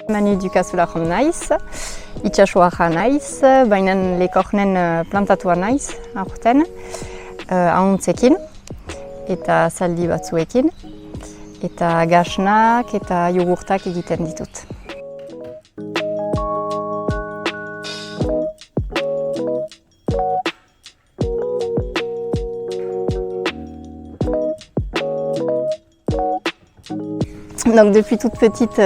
Mani dukazulako naiz, itsasoarra naiz, baina lekornen plantatua naiz aurten, ahuntzekin eta zaldi batzuekin, eta gasnak eta jogurtak egiten ditut. Donc depuis toute petite,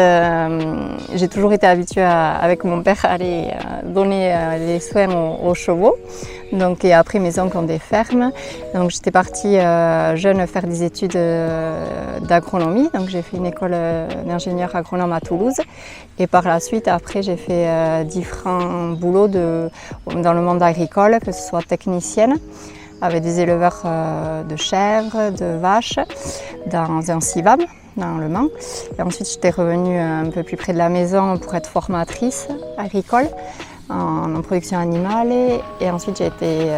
j'ai toujours été habituée avec mon père à aller donner les soins aux chevaux. Donc, et après mes oncles ont des fermes. Donc j'étais partie jeune faire des études d'agronomie. Donc j'ai fait une école d'ingénieur agronome à Toulouse. Et par la suite, après, j'ai fait différents boulots dans le monde agricole, que ce soit technicienne, avec des éleveurs de chèvres, de vaches, dans un CIVAM, dans le Mans. Et ensuite, j'étais revenue un peu plus près de la maison pour être formatrice agricole en production animale. Et ensuite, j'ai été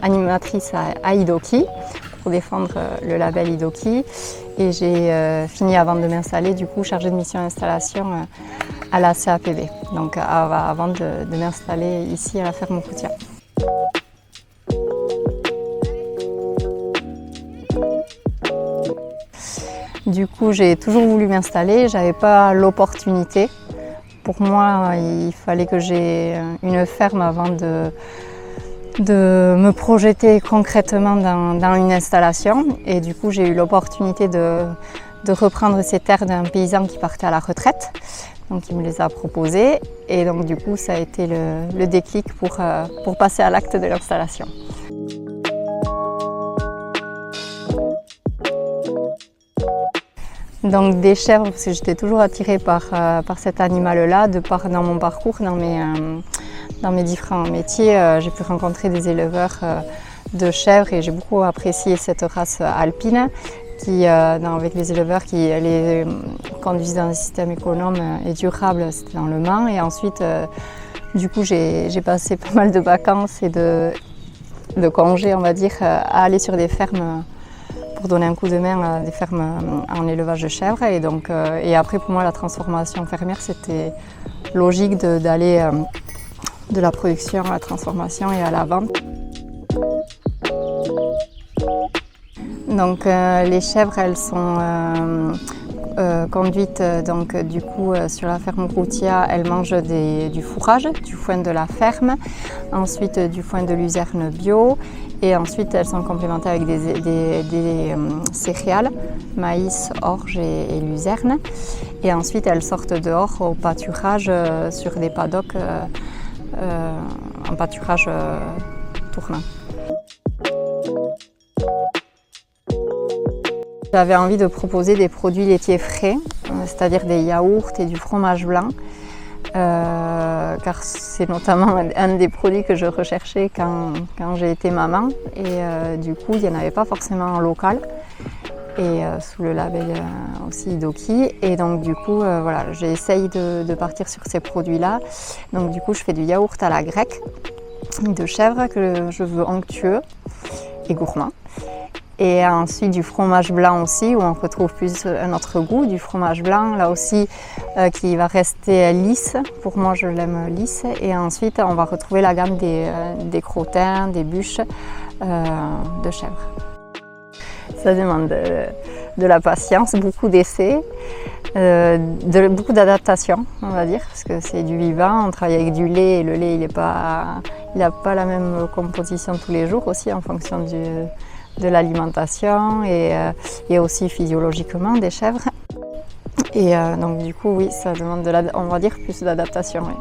animatrice à Idoki pour défendre le label Idoki. Et j'ai fini avant de m'installer, du coup, chargée de mission installation à la CAPB, donc avant de m'installer ici à la ferme Routière. Du coup, j'ai toujours voulu m'installer, j'avais pas l'opportunité. Pour moi, il fallait que j'ai une ferme avant de me projeter concrètement dans une installation. Et du coup, j'ai eu l'opportunité de reprendre ces terres d'un paysan qui partait à la retraite. Donc, il me les a proposées. Et donc, du coup, ça a été le déclic pour passer à l'acte de l'installation. Donc des chèvres, parce que j'étais toujours attirée par cet animal-là, dans mon parcours, dans mes différents métiers. J'ai pu rencontrer des éleveurs de chèvres et j'ai beaucoup apprécié cette race alpine avec les éleveurs qui les conduisent dans un système économe et durable, c'était dans le Mans. Et ensuite, du coup, j'ai passé pas mal de vacances et de congés, on va dire, à aller sur des fermes pour donner un coup de main à des fermes en élevage de chèvres. Et après, pour moi, la transformation fermière, c'était logique d'aller de la production à la transformation et à la vente. Donc, les chèvres, elles sont conduites du coup sur la ferme Routière. Elles mangent du fourrage, du foin de la ferme, ensuite du foin de luzerne bio. Et ensuite, elles sont complémentées avec des céréales, maïs, orge et luzerne. Et ensuite, elles sortent dehors au pâturage sur des paddocks en pâturage tournant. J'avais envie de proposer des produits laitiers frais, c'est-à-dire des yaourts et du fromage blanc. Car c'est notamment un des produits que je recherchais quand j'ai été maman. Et du coup, il n'y en avait pas forcément en local. Et sous le label aussi Idoki. Et donc du coup, voilà, j'essaye de partir sur ces produits-là. Donc du coup, je fais du yaourt à la grecque de chèvre que je veux onctueux et gourmand. Et ensuite du fromage blanc aussi, où on retrouve plus un autre goût, du fromage blanc, là aussi, qui va rester lisse. Pour moi, je l'aime lisse. Et ensuite, on va retrouver la gamme des crottins, des bûches de chèvre. Ça demande de la patience, beaucoup d'essais, beaucoup d'adaptation, on va dire, parce que c'est du vivant, on travaille avec du lait et le lait, il n'a pas la même composition tous les jours aussi en fonction de l'alimentation et aussi physiologiquement des chèvres. Et donc du coup, oui, ça demande on va dire plus d'adaptation. Oui.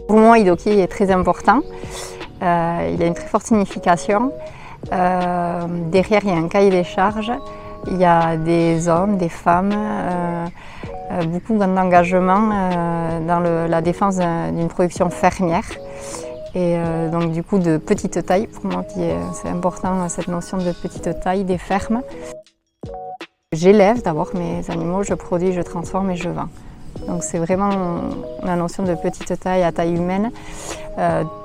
Pour moi, Idoki est très important. Il a une très forte signification. Derrière, il y a un cahier des charges. Il y a des hommes, des femmes, beaucoup d'engagement dans la défense d'une production fermière. Et donc du coup de petite taille, pour moi c'est important cette notion de petite taille des fermes. J'élève d'abord mes animaux, je produis, je transforme et je vends. Donc c'est vraiment la notion de petite taille à taille humaine,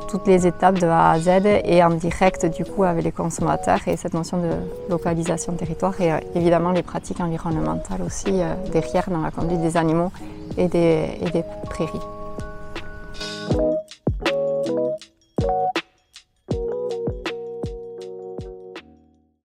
toutes les étapes de A à Z et en direct du coup avec les consommateurs et cette notion de localisation territoire et évidemment les pratiques environnementales aussi derrière dans la conduite des animaux et des prairies.